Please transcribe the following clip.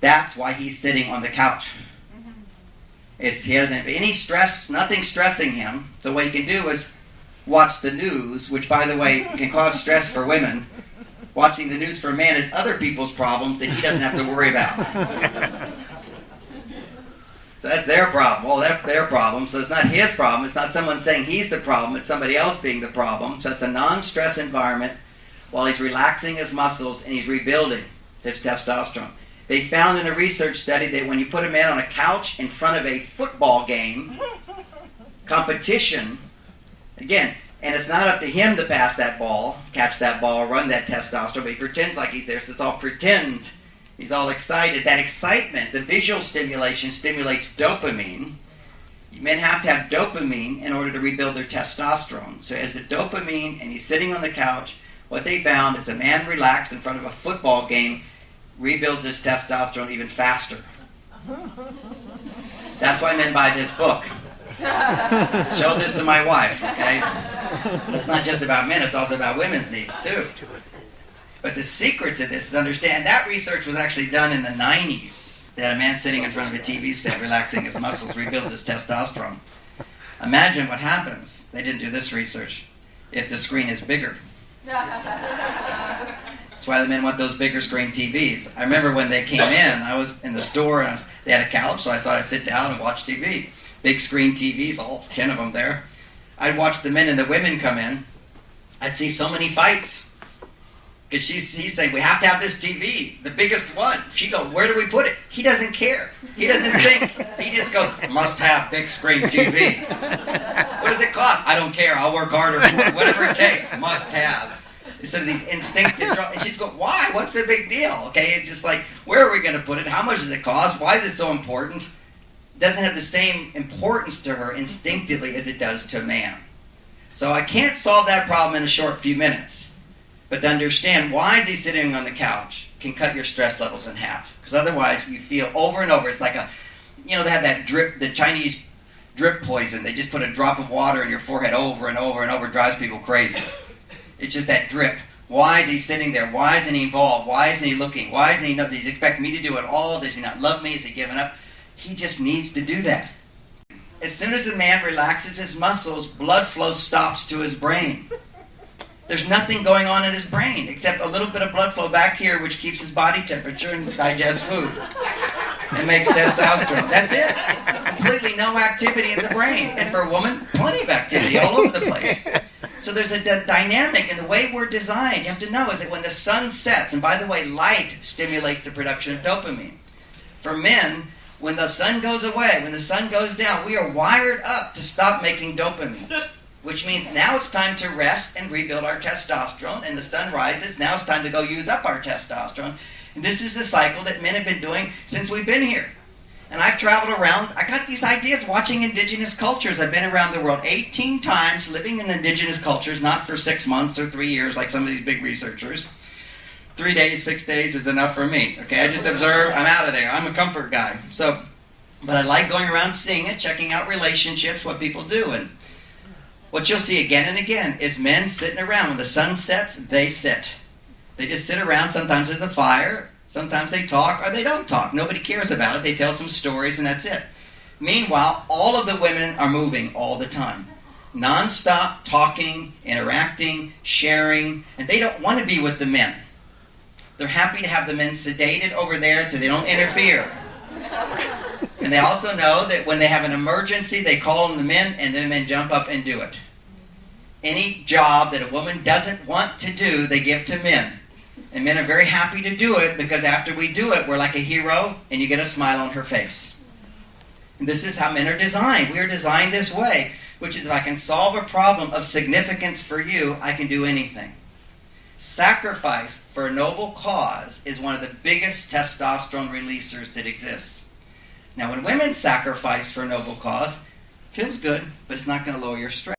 That's why he's sitting on the couch. He doesn't have any stress, nothing stressing him. So what he can do is watch the news, which, by the way, can cause stress for women. Watching the news for a man is other people's problems that he doesn't have to worry about. So that's their problem. Well, that's their problem. So it's not his problem. It's not someone saying he's the problem. It's somebody else being the problem. So it's a non-stress environment while he's relaxing his muscles and he's rebuilding his testosterone. They found in a research study that when you put a man on a couch in front of a football game, competition, again, and it's not up to him to pass that ball, catch that ball, run that testosterone, but he pretends like he's there, so it's all pretend. He's all excited. That excitement, the visual stimulation, stimulates dopamine. Men have to have dopamine in order to rebuild their testosterone. So as the dopamine, and he's sitting on the couch, what they found is a man relaxed in front of a football game rebuilds his testosterone even faster. That's why men buy this book. Show this to my wife, okay? It's not just about men, it's also about women's needs, too. But the secret to this is understand, that research was actually done in the 90s, that a man sitting in front of a TV set, relaxing his muscles, rebuilds his testosterone. Imagine what happens, they didn't do this research, if the screen is bigger. That's why the men want those bigger screen TVs. I remember when they came in, I was in the store, and they had a couch, so I thought I'd sit down and watch TV. Big screen TVs, all 10 of them there. I'd watch the men and the women come in. I'd see so many fights. Because he's saying, we have to have this TV, the biggest one. She goes, where do we put it? He doesn't care. He doesn't think. He just goes, must have big screen TV. What does it cost? I don't care. I'll work harder for it. Whatever it takes, must have. So these instinctive, and she's going, why? What's the big deal? Okay, it's just like, where are we going to put it? How much does it cost? Why is it so important? It doesn't have the same importance to her instinctively as it does to a man. So I can't solve that problem in a short few minutes. But to understand why is he sitting on the couch can cut your stress levels in half. Because otherwise you feel over and over. It's like they have that drip, the Chinese drip poison. They just put a drop of water in your forehead over and over and over. It drives people crazy. It's just that drip. Why is he sitting there? Why isn't he involved? Why isn't he looking? Why isn't he does he expect me to do it all? Does he not love me? Is he giving up? He just needs to do that. As soon as a man relaxes his muscles, blood flow stops to his brain. There's nothing going on in his brain except a little bit of blood flow back here, which keeps his body temperature and digests food. It makes testosterone. That's it. Completely no activity in the brain. And for a woman, plenty of activity all over the place. So there's a dynamic in the way we're designed. You have to know is that when the sun sets, and by the way, light stimulates the production of dopamine. For men, when the sun goes away, when the sun goes down, we are wired up to stop making dopamine. Which means now it's time to rest and rebuild our testosterone, and the sun rises, now it's time to go use up our testosterone. And this is a cycle that men have been doing since we've been here. And I've traveled around, I got these ideas watching indigenous cultures. I've been around the world 18 times living in indigenous cultures, not for 6 months or 3 years like some of these big researchers. 3 days, 6 days is enough for me. Okay, I just observe, I'm out of there. I'm a comfort guy. But I like going around seeing it, checking out relationships, what people do. And what you'll see again and again is men sitting around. When the sun sets, they sit. They just sit around. Sometimes there's a fire. Sometimes they talk or they don't talk. Nobody cares about it. They tell some stories and that's it. Meanwhile, all of the women are moving all the time. Non-stop talking, interacting, sharing, and they don't want to be with the men. They're happy to have the men sedated over there so they don't interfere. And they also know that when they have an emergency, they call on the men, and the men jump up and do it. Any job that a woman doesn't want to do, they give to men. And men are very happy to do it, because after we do it, we're like a hero, and you get a smile on her face. And this is how men are designed. We are designed this way, which is if I can solve a problem of significance for you, I can do anything. Sacrifice for a noble cause is one of the biggest testosterone releasers that exists. Now, when women sacrifice for a noble cause, it feels good, but it's not going to lower your stress.